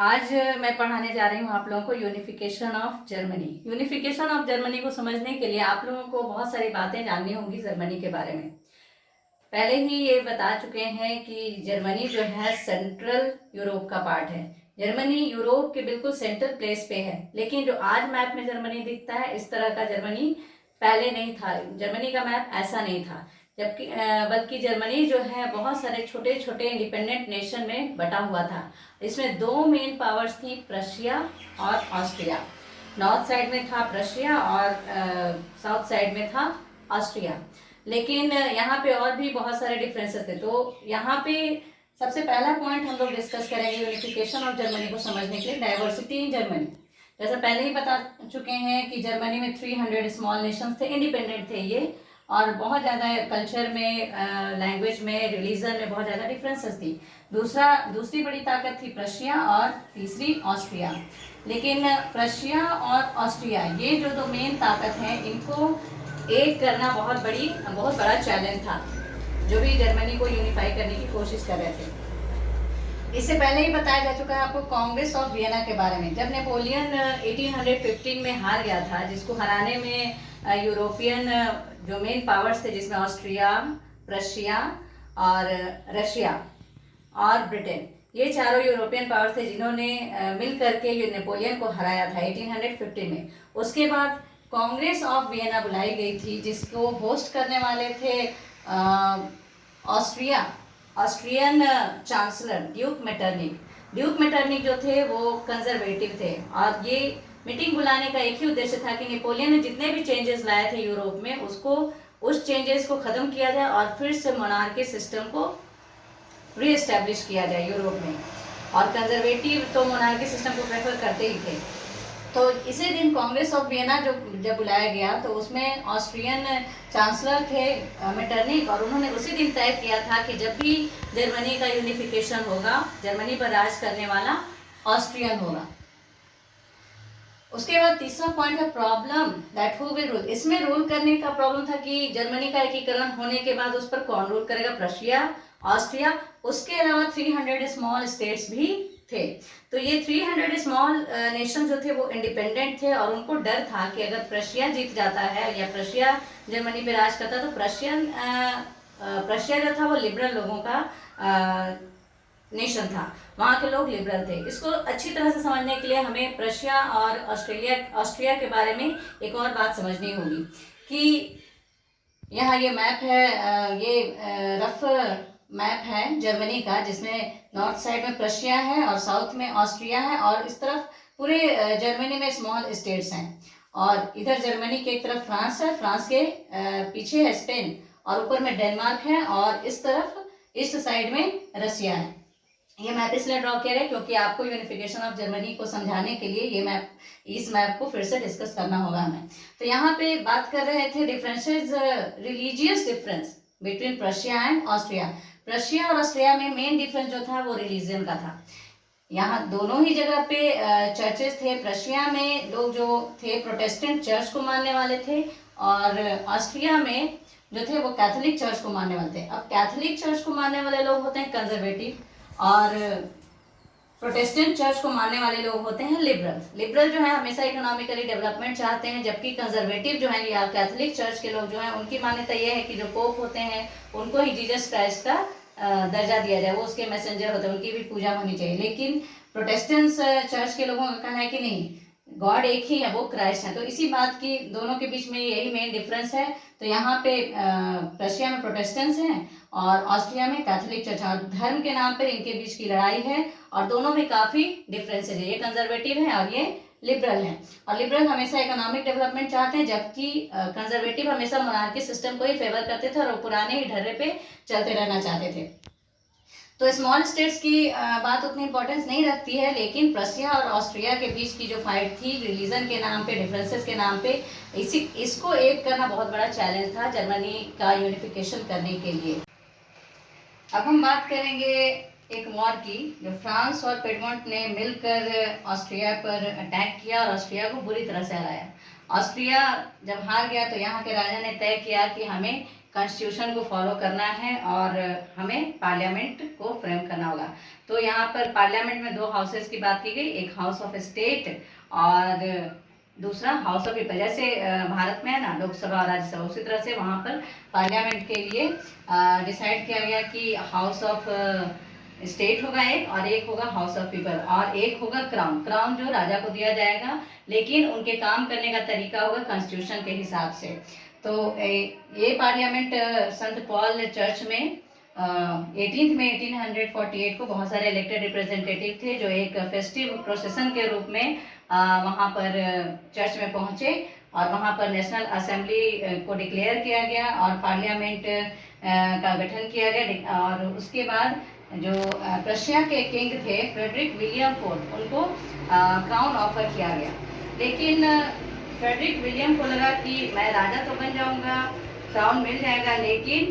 आज मैं पढ़ाने जा रही हूँ आप लोगों को unification of Germany. Unification of Germany को समझने के लिए आप लोगों को बहुत सारी बातें जाननी होंगी जर्मनी के बारे में। पहले ही ये बता चुके हैं कि जर्मनी जो है सेंट्रल यूरोप का पार्ट है। जर्मनी यूरोप के बिल्कुल सेंट्रल प्लेस पे है, लेकिन जो आज मैप में जर्मनी दिखता है इस तरह का जर्मनी पहले नहीं था। जर्मनी का मैप ऐसा नहीं था, जबकि बल्कि जर्मनी जो है बहुत सारे छोटे छोटे इंडिपेंडेंट नेशन में बटा हुआ था। इसमें दो मेन पावर्स थी, प्रशिया और ऑस्ट्रिया। नॉर्थ साइड में था प्रशिया और साउथ साइड में था ऑस्ट्रिया। लेकिन यहाँ पे और भी बहुत सारे डिफरेंसेस थे। तो यहाँ पे सबसे पहला पॉइंट हम लोग डिस्कस करेंगे यूनिफिकेशन ऑफ जर्मनी को समझने के लिए, डाइवर्सिटी इन जर्मनी। जैसा पहले ही बता चुके हैं कि जर्मनी में 300 स्मॉल नेशंस थे, इंडिपेंडेंट थे ये, और बहुत ज़्यादा कल्चर में, लैंग्वेज में, रिलीजन में बहुत ज़्यादा डिफरेंसेस थी। दूसरी बड़ी ताकत थी प्रशिया और तीसरी ऑस्ट्रिया। लेकिन प्रशिया और ऑस्ट्रिया ये जो दो मेन ताकत हैं, इनको एक करना बहुत बड़ा चैलेंज था, जो भी जर्मनी को यूनिफाई करने की कोशिश कर रहे थे। इससे पहले ही बताया जा चुका है आपको कांग्रेस ऑफ वियना के बारे में। जब नेपोलियन 1815 में हार गया था, जिसको हराने में यूरोपियन जो मेन पावर्स थे, जिसमें ऑस्ट्रिया, प्रशिया और रशिया और ब्रिटेन, ये चारों यूरोपियन पावर्स थे जिन्होंने मिल करके ये नेपोलियन को हराया था 1815 में। उसके बाद कांग्रेस ऑफ वियना बुलाई गई थी, जिसको होस्ट करने वाले थे Austrian chancellor Duke Metternich. Duke Metternich जो थे वो कंजर्वेटिव थे, और ये मीटिंग बुलाने का एक ही उद्देश्य था कि नेपोलियन ने जितने भी चेंजेस लाए थे यूरोप में, उस चेंजेस को ख़त्म किया जाए और फिर से मोनार्की सिस्टम को रीएस्टैब्लिश किया जाए यूरोप में। और कंजर्वेटिव तो मोनार्की सिस्टम को प्रेफर करते ही थे। तो इसी दिन कांग्रेस ऑफ वियना जब बुलाया गया, तो उसमें ऑस्ट्रियन चांसलर थे मेटरनिक, और उन्होंने उसी दिन तय किया था कि जब भी जर्मनी का यूनिफिकेशन होगा, जर्मनी पर राज करने वाला ऑस्ट्रियन होगा। उसके बाद तीसरा पॉइंट है problem that who will rule. इसमें रूल करने का प्रॉब्लम था कि जर्मनी का एकीकरण होने के बाद उस पर कौन रूल करेगा, प्रशिया, ऑस्ट्रिया। उसके अलावा 300 स्मॉल स्टेट्स भी थे। तो ये 300 स्मॉल नेशन जो थे वो इंडिपेंडेंट थे, और उनको डर था कि अगर प्रशिया जीत जाता है या प्रशिया जर्मनी पे राज करता, तो प्रशिया जो था वो लिबरल लोगों का नेशन था, वहाँ के लोग लिबरल थे। इसको अच्छी तरह से समझने के लिए हमें प्रशिया और ऑस्ट्रिया के बारे में एक और बात समझनी होगी कि यहाँ ये मैप है, ये रफ मैप है जर्मनी का, जिसमें नॉर्थ साइड में प्रशिया है और साउथ में ऑस्ट्रिया है, और इस तरफ पूरे जर्मनी में स्मॉल स्टेट्स हैं। और इधर जर्मनी के एक तरफ फ्रांस है, फ्रांस के पीछे है स्पेन, और ऊपर में डेनमार्क है, और इस तरफ ईस्ट साइड में रशिया है। ये मैप इसलिए ड्रॉ किया है क्योंकि आपको यूनिफिकेशन ऑफ जर्मनी को समझाने के लिए इस मैप को फिर से डिस्कस करना होगा हमें। तो यहाँ पे बात कर रहे थे differences, religious difference between Prussia and Austria. Prussia और ऑस्ट्रिया में मेन डिफरेंस जो था वो रिलीजन का था। यहाँ दोनों ही जगह पे चर्चेस थे। प्रशिया में लोग जो थे प्रोटेस्टेंट चर्च को मानने वाले थे, और ऑस्ट्रिया में जो थे वो कैथोलिक चर्च को मानने वाले थे। अब कैथोलिक चर्च को मानने वाले लोग होते हैं कंजर्वेटिव, और प्रोटेस्टेंट चर्च को मानने वाले लोग होते हैं लिबरल। लिबरल जो है हमेशा इकोनॉमिकली डेवलपमेंट चाहते हैं, जबकि कंजर्वेटिव जो है या कैथोलिक चर्च के लोग जो हैं, उनकी मान्यता ये है कि जो पोप होते हैं उनको ही जीसस क्राइस्ट का दर्जा दिया जाए, वो उसके मैसेंजर होते हैं, उनकी भी पूजा होनी चाहिए। लेकिन प्रोटेस्टेंट चर्च के लोगों का कहना है कि नहीं, गॉड एक ही है, वो क्राइस्ट है। तो इसी बात की दोनों के बीच में यही मेन डिफरेंस है। तो यहाँ पे रशिया में प्रोटेस्टेंट्स हैं और ऑस्ट्रिया में कैथोलिक चर्च, और धर्म के नाम पर इनके बीच की लड़ाई है, और दोनों में काफ़ी डिफरेंसेज है। ये कंजर्वेटिव है और ये लिबरल है, और लिबरल हमेशा इकोनॉमिक डेवलपमेंट चाहते हैं, जबकि कंजर्वेटिव हमेशा मोनार्की सिस्टम को ही फेवर करते थे और पुराने ही ढर्रे पे चलते रहना चाहते थे। तो स्मॉल स्टेट्स की बात उतनी इंपॉर्टेंस नहीं रखती है, लेकिन प्रशिया और ऑस्ट्रिया के बीच की जो फाइट थी रिलीजन के नाम पे, डिफरेंसेस के नाम पे, इसको एक करना बहुत बड़ा चैलेंज था जर्मनी का यूनिफिकेशन करने के लिए। अब हम बात करेंगे एक वॉर की, जो फ्रांस और पिडमोंट ने मिलकर ऑस्ट्रिया पर अटैक किया और ऑस्ट्रिया को बुरी तरह से हराया। ऑस्ट्रिया जब हार गया तो यहाँ के राजा ने तय किया कि हमें कॉन्स्टिट्यूशन को फॉलो करना है और हमें पार्लियामेंट को फ्रेम करना होगा। तो यहाँ पर पार्लियामेंट में दो हाउसेस की बात की गई, एक हाउस ऑफ स्टेट और दूसरा हाउस ऑफ पीपल। जैसे भारत में है ना लोकसभा और राज्यसभा, उसी तरह से वहाँ पर पार्लियामेंट के लिए डिसाइड किया गया कि हाउस ऑफ स्टेट होगा एक, और एक होगा हाउस ऑफ पीपल, और एक होगा क्राउन। क्राउन जो राजा को दिया जाएगा, लेकिन उनके काम करने का तरीका होगा कॉन्स्टिट्यूशन के हिसाब से। तो ये पार्लियामेंट संत पॉल चर्च में 18 मई 1848 को बहुत सारे इलेक्टेड रिप्रेजेंटेटिव थे जो एक फेस्टिव प्रोसेशन के रूप में वहाँ पर चर्च में पहुँचे, और वहाँ पर नेशनल असेंबली को डिक्लेयर किया गया और पार्लियामेंट का गठन किया गया। और उसके बाद जो प्रशिया के किंग थे फ्रेडरिक विलियम फोर्थ, उनको क्राउन ऑफर किया गया। लेकिन फ्रेडरिक विलियम को लगा कि मैं राजा तो बन जाऊंगा, क्राउन मिल जाएगा, लेकिन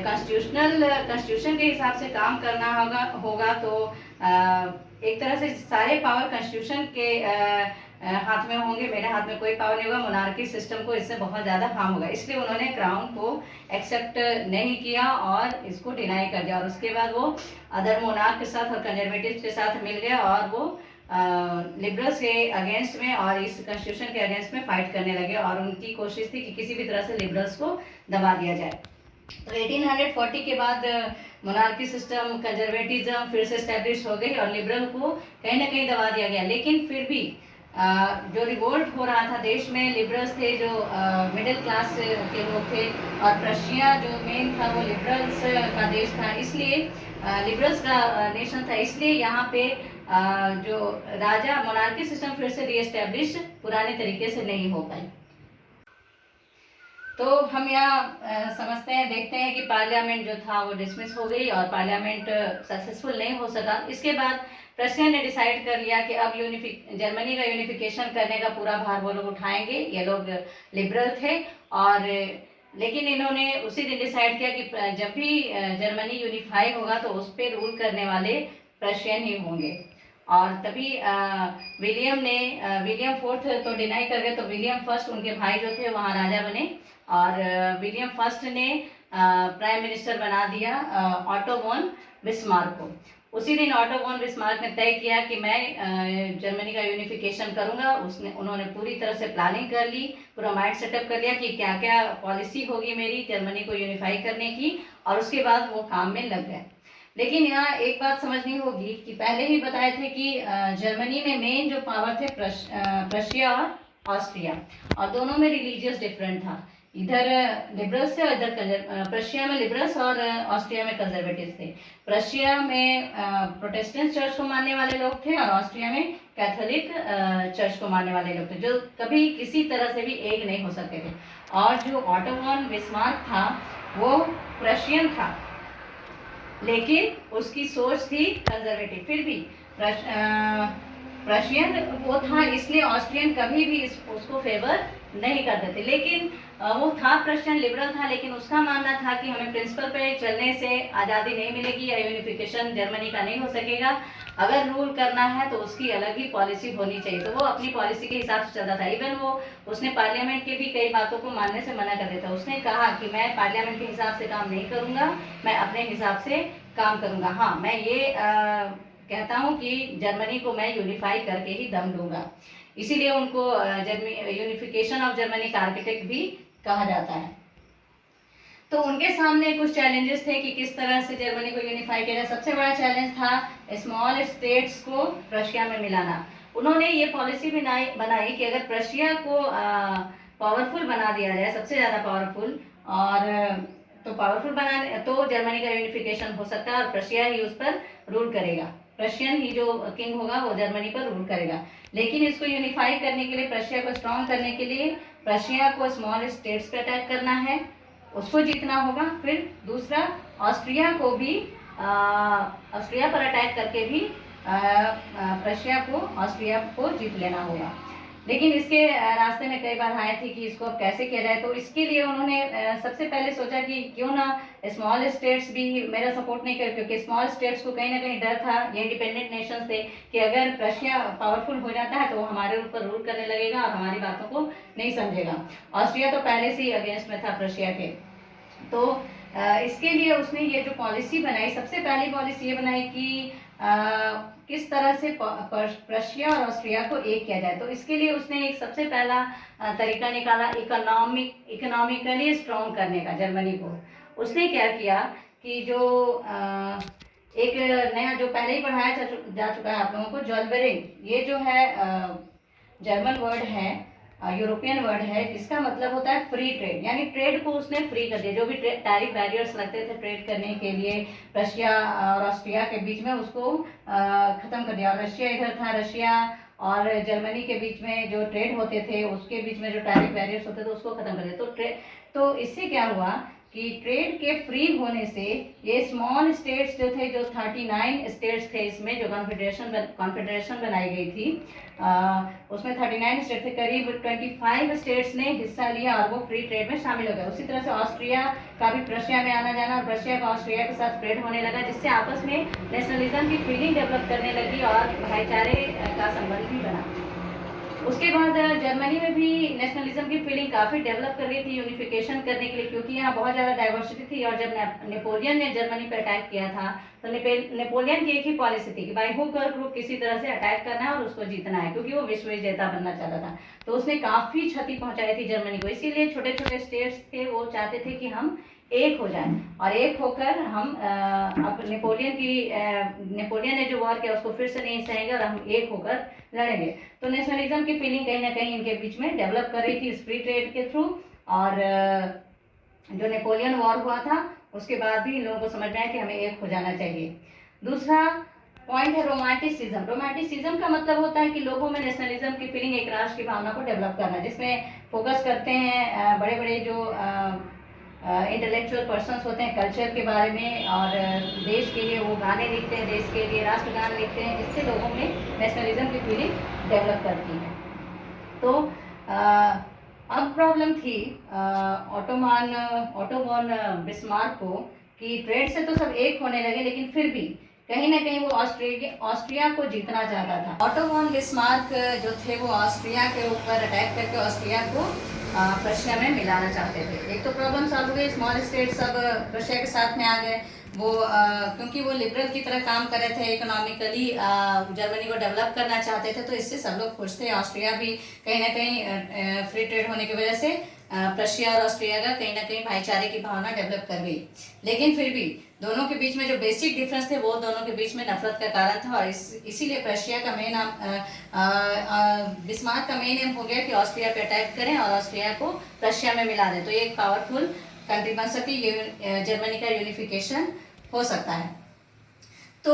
कॉन्स्टिट्यूशन के हिसाब से काम करना होगा। तो एक तरह से सारे पावर कॉन्स्टिट्यूशन के हाथ में होंगे, मेरे हाथ में कोई पावर नहीं होगा, मोनार्की सिस्टम को इससे बहुत ज़्यादा हार्म होगा। इसलिए उन्होंने क्राउन को एक्सेप्ट नहीं किया और इसको डिनाई कर दिया। और उसके बाद वो अदर मोनार्क के साथ और कंजर्वेटिव के साथ मिल गया और वो लिबरल्स के अगेंस्ट में और इस कॉन्स्टिट्यूशन के अगेंस्ट में फाइट करने लगे, और उनकी कोशिश थी कि किसी भी तरह से लिबरल्स को दबा दिया जाए। तो 1840 के बाद मोनार्की सिस्टम, कंजर्वेटिज्म फिर से स्टैब्लिश हो गई और लिबरल को कहीं ना कहीं दबा दिया गया। लेकिन फिर भी जो रिवोल्ट हो रहा था देश में, लिबरल्स थे जो मिडिल क्लास के लोग थे, और प्रशिया जो मेन था वो लिबरल्स का देश था, इसलिए लिबरल्स का नेशन था, इसलिए यहाँ पे जो राजा मोनार्की सिस्टम फिर से रीएस्टैब्लिश पुराने तरीके से नहीं हो पाई। तो हम यहाँ समझते हैं, देखते हैं कि पार्लियामेंट जो था वो डिसमिस हो गई और पार्लियामेंट सक्सेसफुल नहीं हो सका। इसके बाद प्रशिया ने डिसाइड कर लिया कि अब जर्मनी का यूनिफिकेशन करने का पूरा भार वो लोग उठाएंगे। ये लोग लिबरल थे, और लेकिन इन्होंने उसी दिन डिसाइड किया कि जब भी जर्मनी यूनिफाई होगा तो उस पर रूल करने वाले प्रशियन ही होंगे। और तभी विलियम फोर्थ तो डिनाई कर गए, तो विलियम फर्स्ट उनके भाई जो थे वहाँ राजा बने, और विलियम फर्स्ट ने प्राइम मिनिस्टर बना दिया ऑटो वॉन बिस्मार्क को। उसी दिन ऑटो वॉन बिस्मार्क ने तय किया कि मैं जर्मनी का यूनिफिकेशन करूंगा। उन्होंने पूरी तरह से प्लानिंग कर ली, पूरा माइंड सेटअप कर लिया कि क्या क्या पॉलिसी होगी मेरी जर्मनी को यूनिफाई करने की, और उसके बाद वो काम में लग गए। लेकिन यहाँ एक बात समझनी होगी कि पहले ही बताए थे कि जर्मनी में मेन जो पावर थे प्रशिया और ऑस्ट्रिया, और दोनों में रिलीजियस डिफरेंट था। इधर लिबरल्स थे और इधर प्रशिया में लिबरल्स और ऑस्ट्रिया में कंजर्वेटिव थे। प्रशिया में प्रोटेस्टेंट चर्च को मानने वाले लोग थे और ऑस्ट्रिया में कैथोलिक चर्च को मानने वाले लोग थे, जो कभी किसी तरह से भी एक नहीं हो सकते थे। और जो ऑटो वॉन बिस्मार्क था वो प्रशियन था, लेकिन उसकी सोच थी कंजर्वेटिव। फिर भी प्रशियन वो था, इसलिए ऑस्ट्रियन कभी भी उसको फेवर नहीं करते थे। लेकिन वो था प्रशियन, लिबरल था, लेकिन उसका मानना था कि हमें प्रिंसिपल पे चलने से आज़ादी नहीं मिलेगी या यूनिफिकेशन जर्मनी का नहीं हो सकेगा। अगर रूल करना है तो उसकी अलग ही पॉलिसी होनी चाहिए। तो वो अपनी पॉलिसी के हिसाब से चलता था। इवन वो उसने पार्लियामेंट के भी कई बातों को मानने से मना कर देता। उसने कहा कि मैं पार्लियामेंट के हिसाब से काम नहीं करूँगा, मैं अपने हिसाब से काम करूँगा। हाँ, मैं ये कहता हूँ कि जर्मनी को मैं यूनिफाई करके ही दम दूंगा। इसीलिए उनको यूनिफिकेशन ऑफ जर्मनी का आर्किटेक्ट भी कहा जाता है। तो उनके सामने कुछ चैलेंजेस थे कि किस तरह से जर्मनी को यूनिफाई किया जाए। सबसे बड़ा चैलेंज था स्मॉल स्टेट्स को प्रशिया में मिलाना। उन्होंने ये पॉलिसी बनाई कि अगर प्रशिया को पावरफुल बना दिया जाए, सबसे ज़्यादा पावरफुल, और तो पावरफुल बनाने तो जर्मनी का यूनिफिकेशन हो सकता है और प्रशिया ही उस पर रूल करेगा। प्रशियन ही जो किंग होगा वो जर्मनी पर रूल करेगा। लेकिन इसको यूनिफाई करने के लिए, प्रशिया को स्ट्रॉन्ग करने के लिए, प्रशिया को स्मॉल स्टेट्स पे अटैक करना है, उसको जीतना होगा। फिर दूसरा, ऑस्ट्रिया को भी ऑस्ट्रिया पर अटैक करके भी ऑस्ट्रिया को जीत लेना होगा। लेकिन इसके रास्ते में कई बार आए थे कि इसको अब कैसे किया जाए। तो इसके लिए उन्होंने सबसे पहले सोचा कि क्यों ना स्मॉल स्टेट्स भी मेरा सपोर्ट नहीं करे, क्योंकि स्मॉल स्टेट्स को कहीं ना कहीं डर था, ये इंडिपेंडेंट नेशन थे, कि अगर प्रशिया पावरफुल हो जाता है तो वो हमारे ऊपर रूल करने लगेगा और हमारी बातों को नहीं समझेगा। ऑस्ट्रिया तो पहले से ही अगेंस्ट में था प्रशिया के। तो इसके लिए उसने ये जो पॉलिसी बनाई, सबसे पहली पॉलिसी ये बनाई कि किस तरह से प्रशिया और ऑस्ट्रिया को एक किया जाए। तो इसके लिए उसने एक सबसे पहला तरीका निकाला इकोनॉमिकली स्ट्रॉन्ग करने का जर्मनी को। उसने क्या किया कि जो एक नया जो पहले ही पढ़ाया जा चुका है आप लोगों को, जॉलबेरिंग, ये जो है जर्मन वर्ड है, यूरोपियन वर्ड है, इसका मतलब होता है फ्री ट्रेड, यानी ट्रेड को उसने फ्री कर दिया। जो भी टैरिफ बैरियर्स लगते थे ट्रेड करने के लिए रशिया और ऑस्ट्रिया के बीच में, उसको खत्म कर दिया। और रशिया इधर था, रशिया और जर्मनी के बीच में जो ट्रेड होते थे, उसके बीच में जो टैरिफ बैरियर्स होते थे उसको खत्म कर दिया। तो इससे क्या हुआ कि ट्रेड के फ्री होने से ये स्मॉल स्टेट्स जो थे, जो 39 स्टेट्स थे इसमें, जो कॉन्फेडरेशन बनाई गई थी, उसमें 39 स्टेट थे, करीब 25 स्टेट्स ने हिस्सा लिया और वो फ्री ट्रेड में शामिल हो गए। उसी तरह से ऑस्ट्रिया का भी रशिया में आना जाना, और रशिया का ऑस्ट्रिया के साथ ट्रेड होने लगा, जिससे आपस में नेशनलिज्म की फीलिंग डेवलप करने लगी और भाईचारे का संबंध भी बना। उसके बाद जर्मनी में भी नेशनलिज्म की फीलिंग काफ़ी डेवलप कर रही थी यूनिफिकेशन करने के लिए, क्योंकि यहाँ बहुत ज़्यादा डाइवर्सिटी थी। और जब नेपोलियन ने जर्मनी पर अटैक किया था, तो नेपोलियन की एक ही पॉलिसी थी कि बाई हुक और क्रूक किसी तरह से अटैक करना है और उसको जीतना है, क्योंकि वो विश्व विजेता बनना चाहता था। तो उसने काफ़ी क्षति पहुंचाई थी जर्मनी को। इसीलिए छोटे छोटे स्टेट्स थे, वो चाहते थे कि हम एक हो जाए और एक होकर हम अब नेपोलियन ने जो वॉर किया उसको फिर से नहीं सहेंगे और हम एक होकर लड़ेंगे। तो नेशनलिज्म की फीलिंग कहीं ना कहीं इनके बीच में डेवलप कर रही थी इस फ्री ट्रेड के थ्रू। और जो नेपोलियन वॉर हुआ था उसके बाद भी इन लोगों को समझ में आया कि हमें एक हो जाना चाहिए। दूसरा पॉइंट है रोमांटिसिज्म। रोमांटिसिज्म का मतलब होता है कि लोगों में नेशनलिज्म की फीलिंग, एक राष्ट्र की भावना को डेवलप करना, जिसमें फोकस करते हैं बड़े बड़े जो इंटेलेक्चुअल पर्सन्स होते हैं कल्चर के बारे में, और देश के लिए वो गाने लिखते हैं, देश के लिए राष्ट्रगान लिखते हैं, इससे लोगों में नेशनलिज्म की फीलिंग डेवलप करती है। तो अब प्रॉब्लम थी ऑटोमन बिस्मार्क को कि ट्रेड से तो सब एक होने लगे, लेकिन फिर भी कहीं ना कहीं वो ऑस्ट्रिया को जीतना चाहता था। ऑटो वॉन बिस्मार्क जो थे वो ऑस्ट्रिया के ऊपर अटैक करके ऑस्ट्रिया को रशिया में मिलाना चाहते थे। एक तो प्रॉब्लम सॉल्व हो गई, स्मॉल स्टेट सब रशिया के साथ में आ गए। वो क्योंकि वो लिबरल की तरह काम कर रहे थे, इकोनॉमिकली जर्मनी को डेवलप करना चाहते थे, तो इससे सब लोग खुश थे। ऑस्ट्रिया भी कहीं ना कहीं फ्री ट्रेड होने की वजह से रशिया और ऑस्ट्रिया का कहीं ना कहीं भाईचारे की भावना डेवलप कर गई। लेकिन फिर भी दोनों के बीच में जो बेसिक डिफरेंस थे वो दोनों के बीच में नफरत का कारण था। और इसीलिए रशिया का मेन बिस्मार्क का मेन एम हो गया कि ऑस्ट्रिया पे अटैक करें और ऑस्ट्रिया को रशिया में मिला दें, तो ये एक पावरफुल कंट्री बन सकती, ये जर्मनी का यूनिफिकेशन हो सकता है। तो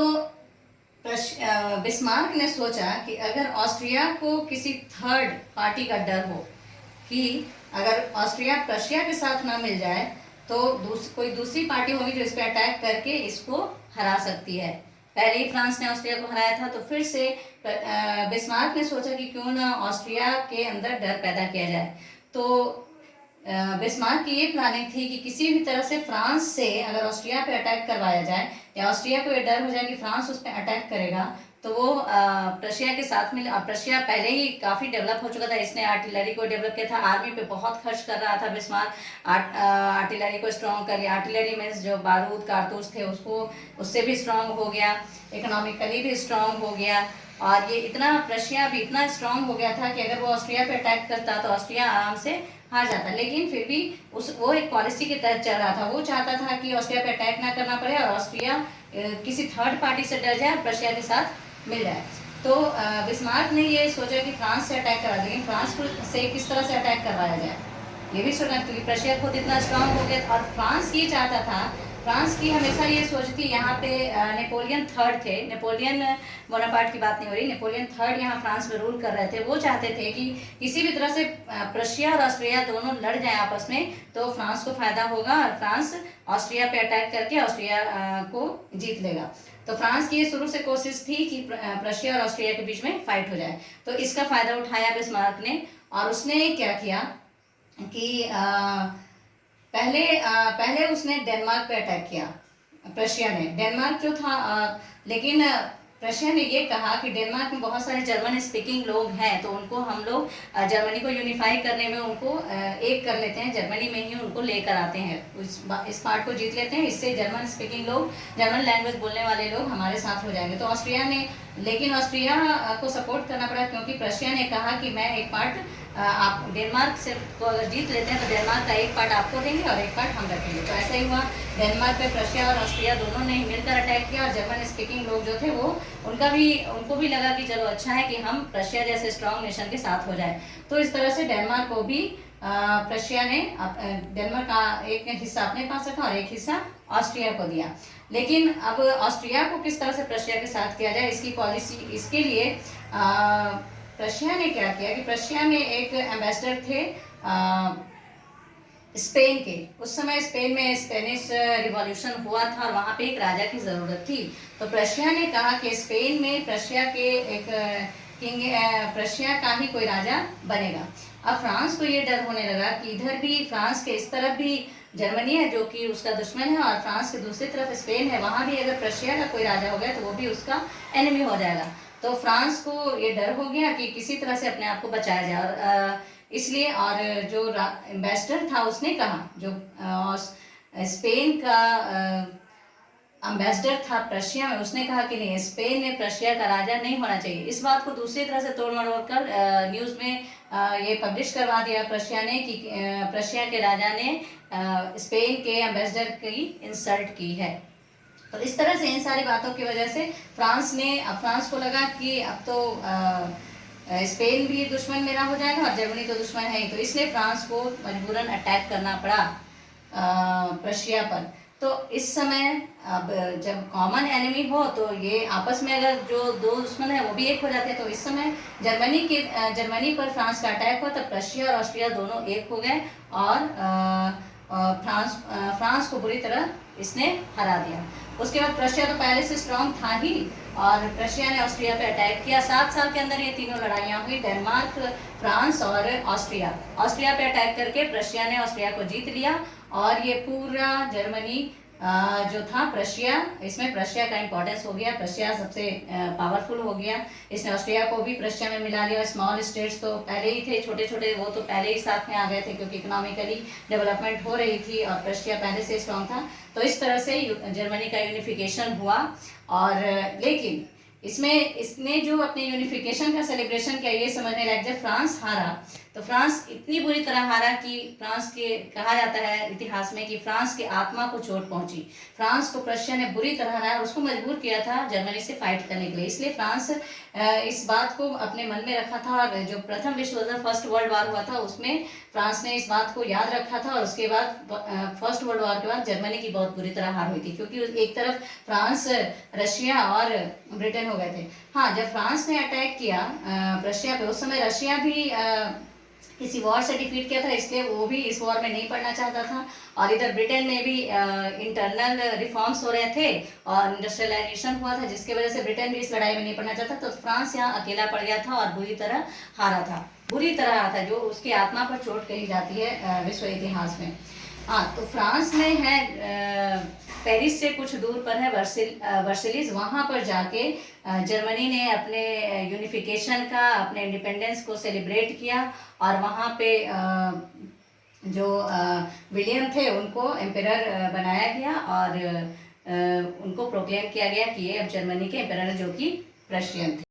बिस्मार्क ने सोचा कि अगर ऑस्ट्रिया को किसी थर्ड पार्टी का डर हो कि अगर ऑस्ट्रिया रशिया के साथ ना मिल जाए तो कोई दूसरी पार्टी होगी जो इस पर अटैक करके इसको हरा सकती है। पहले ही फ्रांस ने ऑस्ट्रिया को हराया था, तो फिर से बिस्मार्क ने सोचा कि क्यों ना ऑस्ट्रिया के अंदर डर पैदा किया जाए। तो बिस्मार्क की ये प्लानिंग थी कि किसी भी तरह से फ्रांस से अगर ऑस्ट्रिया पे अटैक करवाया जाए, या ऑस्ट्रिया को ये डर हो जाए कि फ्रांस उस पर अटैक करेगा, तो वो रशिया के साथ में, रशिया पहले ही काफ़ी डेवलप हो चुका था, इसने आर्टिलरी को डेवलप किया था, आर्मी पे बहुत खर्च कर रहा था बिस्मार्क, आर्टिलरी को स्ट्रॉन्ग कर लिया। आर्टिलरी में जो बारूद कारतूस थे उससे भी स्ट्रॉन्ग हो गया, इकोनॉमिकली भी स्ट्रॉन्ग हो गया। और ये रशिया भी इतना स्ट्रॉन्ग हो गया था कि अगर वो ऑस्ट्रिया पे अटैक करता तो ऑस्ट्रिया आराम से हार जाता। लेकिन फिर भी वो एक पॉलिसी के तहत चल रहा था, वो चाहता था कि ऑस्ट्रिया पे अटैक ना करना पड़े और ऑस्ट्रिया किसी थर्ड पार्टी से डर जाए, रशिया के साथ मिल जाए। तो बिस्मार्क ने ये सोचा कि फ्रांस से अटैक करा, लेकिन फ्रांस से किस तरह से अटैक करवाया जाए ये भी सोचना, क्योंकि रशिया खुद इतना स्ट्रांग हो गया। और फ्रांस ये चाहता था, फ्रांस की हमेशा ये सोच थी, यहाँ पे नेपोलियन थर्ड थे, नेपोलियन बोनापार्ट की बात नहीं हो रही, नेपोलियन थर्ड यहाँ फ्रांस में रूल कर रहे थे। वो चाहते थे कि किसी भी तरह से रशिया और ऑस्ट्रिया दोनों लड़ जाए आपस में, तो फ्रांस को फायदा होगा और फ्रांस ऑस्ट्रिया पे अटैक करके ऑस्ट्रिया को जीत लेगा। तो फ्रांस की ये शुरू से कोशिश थी कि रशिया और ऑस्ट्रिया के बीच में फाइट हो जाए। तो इसका फायदा उठाया बिस्मार्क ने, और उसने क्या किया कि पहले उसने डेनमार्क पे अटैक किया। रशिया ने डेनमार्क जो था, लेकिन रशिया ने ये कहा कि डेनमार्क में बहुत सारे जर्मन स्पीकिंग लोग हैं, तो उनको हम लोग जर्मनी को यूनिफाई करने में उनको एक कर लेते हैं, जर्मनी में ही उनको लेकर आते हैं, इस पार्ट को जीत लेते हैं, इससे जर्मन स्पीकिंग लोग, जर्मन लैंग्वेज बोलने वाले लोग हमारे साथ हो जाएंगे। तो ऑस्ट्रिया ने, लेकिन ऑस्ट्रिया को सपोर्ट करना पड़ा, क्योंकि रशिया ने कहा कि मैं एक पार्ट आप डेनमार्क से को अगर जीत लेते हैं तो डेनमार्क का एक पार्ट आपको देंगे और एक पार्ट हम रखेंगे। तो ऐसा ही हुआ, डेनमार्क पे रशिया और ऑस्ट्रिया दोनों ने मिलकर अटैक किया, और जर्मन स्पीकिंग लोग जो थे वो उनको भी लगा कि चलो अच्छा है कि हम रशिया जैसे स्ट्रांग नेशन के साथ हो जाए। तो इस तरह से डेनमार्क को भी रशिया ने डेनमार्क का एक हिस्सा अपने पास रखा और एक हिस्सा ऑस्ट्रिया को दिया। लेकिन अब ऑस्ट्रिया को किस तरह से रशिया के साथ किया जाए, इसकी पॉलिसी, इसके लिए रशिया ने क्या किया कि रशिया में एक एम्बेसडर थे स्पेन के। उस समय स्पेन में स्पेनिश रिवॉल्यूशन हुआ था और वहाँ पे एक राजा की ज़रूरत थी। तो रशिया ने कहा कि स्पेन में रशिया के एक किंग, रशिया का ही कोई राजा बनेगा। अब फ्रांस को ये डर होने लगा कि इधर भी फ्रांस के इस तरफ भी जर्मनी है जो कि उसका दुश्मन है, और फ्रांस के दूसरी तरफ स्पेन है, वहाँ भी अगर रशिया का कोई राजा हो गया तो वो भी उसका एनिमी हो जाएगा। तो फ्रांस को ये डर हो गया कि किसी तरह से अपने आप को बचाया जाए, और इसलिए, और जो एम्बेसडर था उसने कहा, जो स्पेन का एम्बेसडर था रशिया में, उसने कहा कि नहीं, स्पेन में रशिया का राजा नहीं होना चाहिए। इस बात को दूसरी तरह से तोड़ मरोड़ कर न्यूज़ में ये पब्लिश करवा दिया रशिया ने कि रशिया के राजा ने स्पेन के एम्बेसडर की इंसल्ट की है। तो इस तरह से इन सारी बातों की वजह से फ्रांस को लगा कि अब तो स्पेन भी दुश्मन मेरा हो जाएगा और जर्मनी तो दुश्मन है ही, तो इसलिए फ्रांस को मजबूरन अटैक करना पड़ा रशिया पर। तो इस समय अब जब कॉमन एनिमी हो तो ये आपस में अगर जो दो दुश्मन है वो भी एक हो जाते हैं। तो इस समय जर्मनी पर फ्रांस का अटैक हुआ, तब रशिया और ऑस्ट्रिया दोनों एक हो गए और फ्रांस को बुरी तरह इसने हरा दिया। उसके बाद रशिया तो पहले से स्ट्रांग था ही, और रशिया ने ऑस्ट्रिया पे अटैक किया। 7 साल के अंदर ये तीनों लड़ाइयाँ हुई, डेनमार्क, फ्रांस और ऑस्ट्रिया पे अटैक करके रशिया ने ऑस्ट्रिया को जीत लिया, और ये पूरा जर्मनी जो था रशिया, इसमें रशिया का इंपॉर्टेंस हो गया, रशिया सबसे पावरफुल हो गया। इसने ऑस्ट्रिया को भी रशिया में मिला लिया। स्मॉल स्टेट्स तो पहले ही थे, छोटे छोटे, वो तो पहले ही साथ में आ गए थे क्योंकि इकोनॉमिकली डेवलपमेंट हो रही थी और रशिया पहले से स्ट्रांग था। तो इस तरह से जर्मनी का यूनिफिकेशन हुआ। और लेकिन इसने जो अपने यूनिफिकेशन का सेलिब्रेशन किया, ये समझने लायक, जब फ्रांस हारा तो फ्रांस इतनी बुरी तरह हारा कि फ्रांस के, कहा जाता है इतिहास में कि फ्रांस के आत्मा को चोट पहुंची। फ्रांस को रशिया ने बुरी तरह हराया, उसको मजबूर किया था जर्मनी से फाइट करने के लिए। इसलिए फ्रांस इस बात को अपने मन में रखा था, और जो प्रथम विश्व युद्ध, फर्स्ट वर्ल्ड वॉर हुआ था, उसमें फ्रांस ने इस बात को याद रखा था। और उसके बाद फर्स्ट वर्ल्ड वॉर के बाद जर्मनी की बहुत बुरी तरह हार हुई थी, क्योंकि एक तरफ फ्रांस, रशिया और ब्रिटेन हो गए थे। हाँ, जब फ्रांस ने अटैक किया रशिया पे, उस समय रशिया भी किसी वॉर से डिफीट किया था, इसलिए वो भी इस वॉर में नहीं पड़ना चाहता था। और इधर ब्रिटेन में भी इंटरनल रिफॉर्म्स हो रहे थे और इंडस्ट्रियलाइजेशन हुआ था, जिसकी वजह से ब्रिटेन भी इस लड़ाई में नहीं पड़ना चाहता। तो फ्रांस यहाँ अकेला पड़ गया था और बुरी तरह हारा था, जो उसकी आत्मा पर चोट कही जाती है विश्व इतिहास में। हाँ, तो फ्रांस में है, पेरिस से कुछ दूर पर है वर्सिलीज, वहाँ पर जाके जर्मनी ने अपने यूनिफिकेशन का, अपने इंडिपेंडेंस को सेलिब्रेट किया। और वहाँ पे जो विलियम थे उनको एम्परर बनाया गया, और उनको प्रोक्लेम किया गया कि ये अब जर्मनी के एम्परर, जो कि रशियन थे।